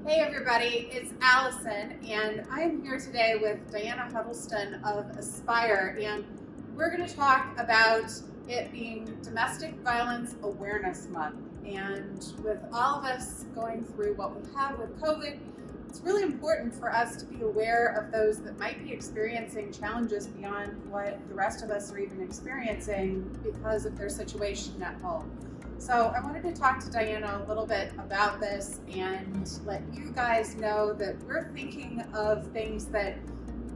Hey everybody, it's Allison, and I'm here today with Diana Huddleston of Aspire, and we're going to talk about it being Domestic Violence Awareness Month. And with all of us going through what we have with COVID, it's really important for us to be aware of those that might be experiencing challenges beyond what the rest of us are even experiencing because of their situation at home. So I wanted to talk to Diana a little bit about this and let you guys know that we're thinking of things that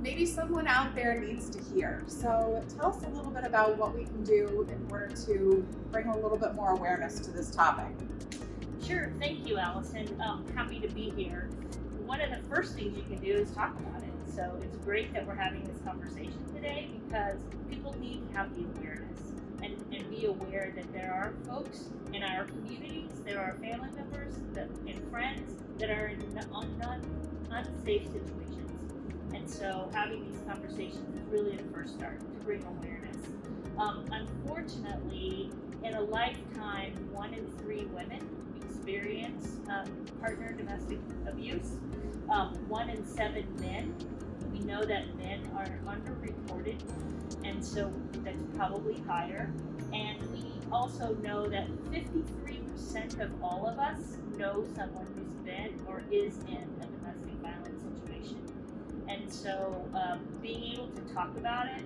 maybe someone out there needs to hear. So tell us a little bit about what we can do in order to bring a little bit more awareness to this topic. Sure, thank you, Allison. Happy to be here. One of the first things you can do is talk about it. So it's great that we're having this conversation today because people need to have the awareness and be aware that there are folks in our communities, there are family members and friends that are in unsafe situations. And so having these conversations is really the first start to bring awareness. Unfortunately, in a lifetime, 1 in 3 women experience partner domestic abuse. 1 in 7 men. We know that men are underreported, and so that's probably higher. And we also know that 53% of all of us know someone who's been or is in a domestic violence situation. And so being able to talk about it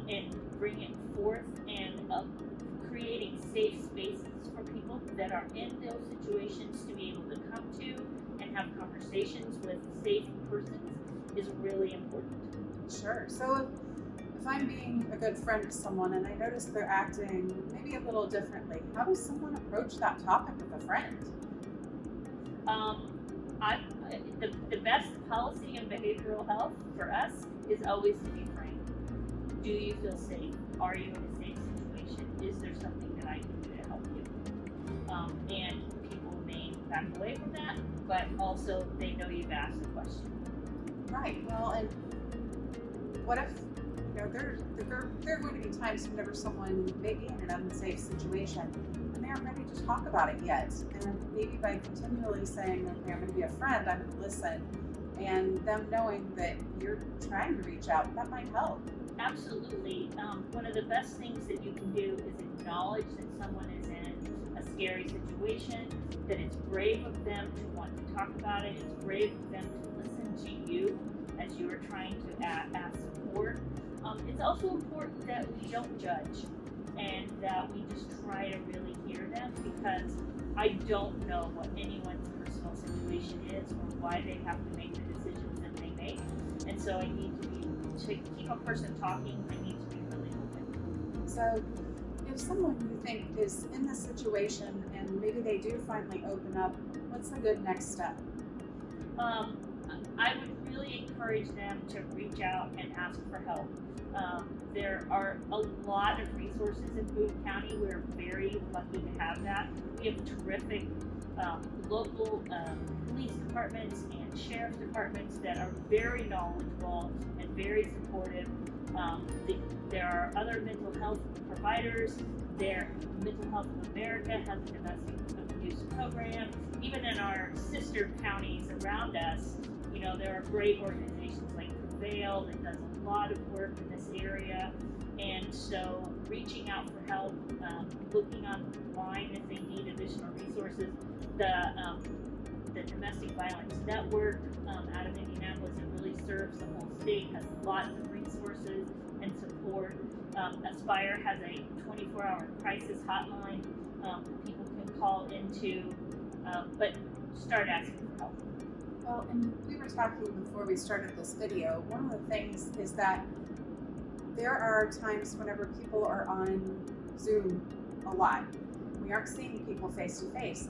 and bring it forth and creating safe spaces for people that are in those situations to be able to come to and have conversations with safe persons is really important. Sure. So if I'm being a good friend to someone and I notice they're acting maybe a little differently, how does someone approach that topic with a friend? The best policy in behavioral health for us is always to be frank. Do you feel safe? Are you in a safe situation? Is there something that I can do to help you? And people may back away from that, but also they know you've asked a question. Right. Well, and what if there are going to be times whenever someone may be in an unsafe situation and they aren't ready to talk about it yet, and maybe by continually saying, okay, I'm going to be a friend, I'm going to listen, and them knowing that you're trying to reach out, that might help. Absolutely. One of the best things that you can do is acknowledge that someone is in a scary situation, that it's brave of them to want to talk about it, it's brave of them to listen to you as you are trying to ask support. It's also important that we don't judge and that we just try to really hear them, because I don't know what anyone's personal situation is or why they have to make the decisions that they make. And so I need to keep a person talking, I need to be really open. So if someone you think is in this situation and maybe they do finally open up, what's a good next step? I would really encourage them to reach out and ask for help. There are a lot of resources in Boone County. We're very lucky to have that. We have terrific local police departments and sheriff's departments that are very knowledgeable and very supportive. There are other mental health providers. Mental Health of America has a domestic abuse program. Even in our sister counties around us, there are great organizations like Prevail that does a lot of work in this area. And so reaching out for help, looking online if they need additional resources. The Domestic Violence Network out of Indianapolis, that really serves the whole state, has lots of resources and support. Aspire has a 24-hour crisis hotline people can call into, but start asking for help. Well, and we were talking before we started this video, one of the things is that there are times whenever people are on Zoom a lot. We aren't seeing people face to face.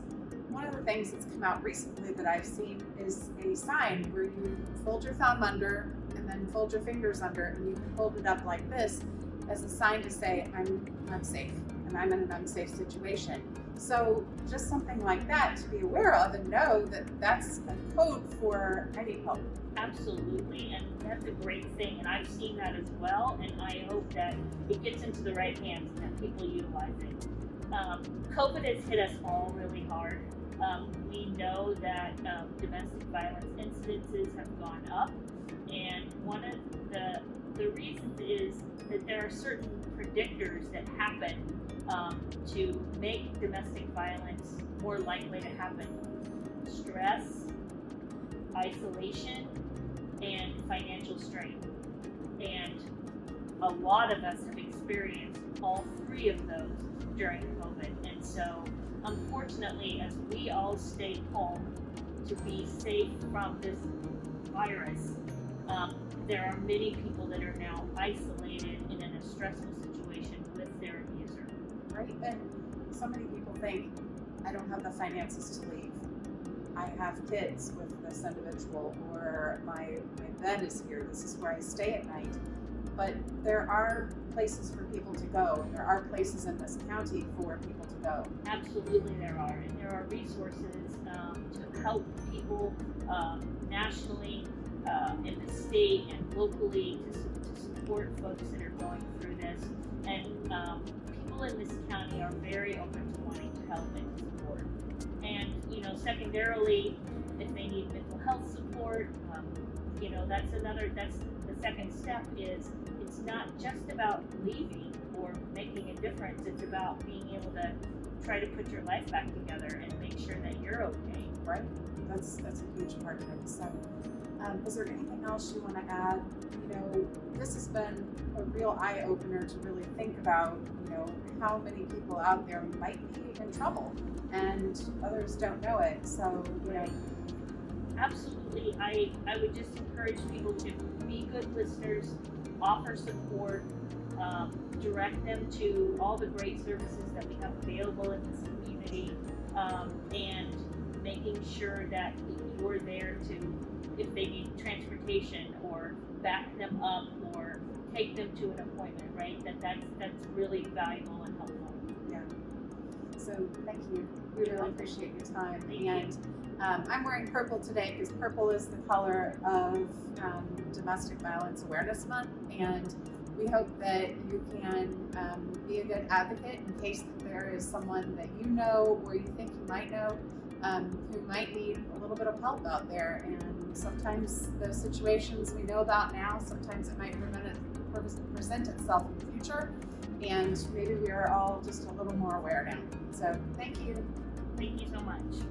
One of the things that's come out recently that I've seen is a sign where you fold your thumb under and then fold your fingers under, and you can hold it up like this as a sign to say, I'm unsafe and I'm in an unsafe situation. So just something like that to be aware of and know that that's a code for I need help. Absolutely, and that's a great thing, and I've seen that as well, and I hope that it gets into the right hands and that people utilize it. COVID has hit us all really hard. We know that domestic violence incidences have gone up, and one of the reasons is that there are certain predictors that happen to make domestic violence more likely to happen: stress, isolation, and financial strain. And a lot of us have experienced all three of those during COVID. And so, unfortunately, as we all stay home to be safe from this virus, there are many people that are now isolated and in a stressful situation with their abuser. Right? And so many people think, I don't have the finances to leave. I have kids with this individual, or my bed is here. This is where I stay at night. But there are places for people to go. There are places in this county for people to go. Absolutely, there are, and there are resources to help people nationally, in the state and locally to support folks that are going through this. And people in this county are very open to wanting to help and to support. And secondarily, if they need mental health support, that's the second step. Is it's not just about leaving or making a difference. It's about being able to try to put your life back together and make sure that you're okay. Right? That's a huge part of it. So, is there anything else you want to add? This has been a real eye opener to really think about, how many people out there might be in trouble and others don't know it. So, Absolutely. I would just encourage people to be good listeners, offer support, direct them to all the great services that we have available in this community, and making sure that you're there to, if they need transportation, or back them up, or take them to an appointment, right? That's really valuable and helpful. Yeah. So thank you. We really appreciate your time. Thank you. I'm wearing purple today because purple is the color of Domestic Violence Awareness Month, and we hope that you can be a good advocate in case there is someone that you know or you think you might know who might need a little bit of help out there. And sometimes the situations we know about now, sometimes it might present itself in the future, and maybe we are all just a little more aware now. So thank you. Thank you so much.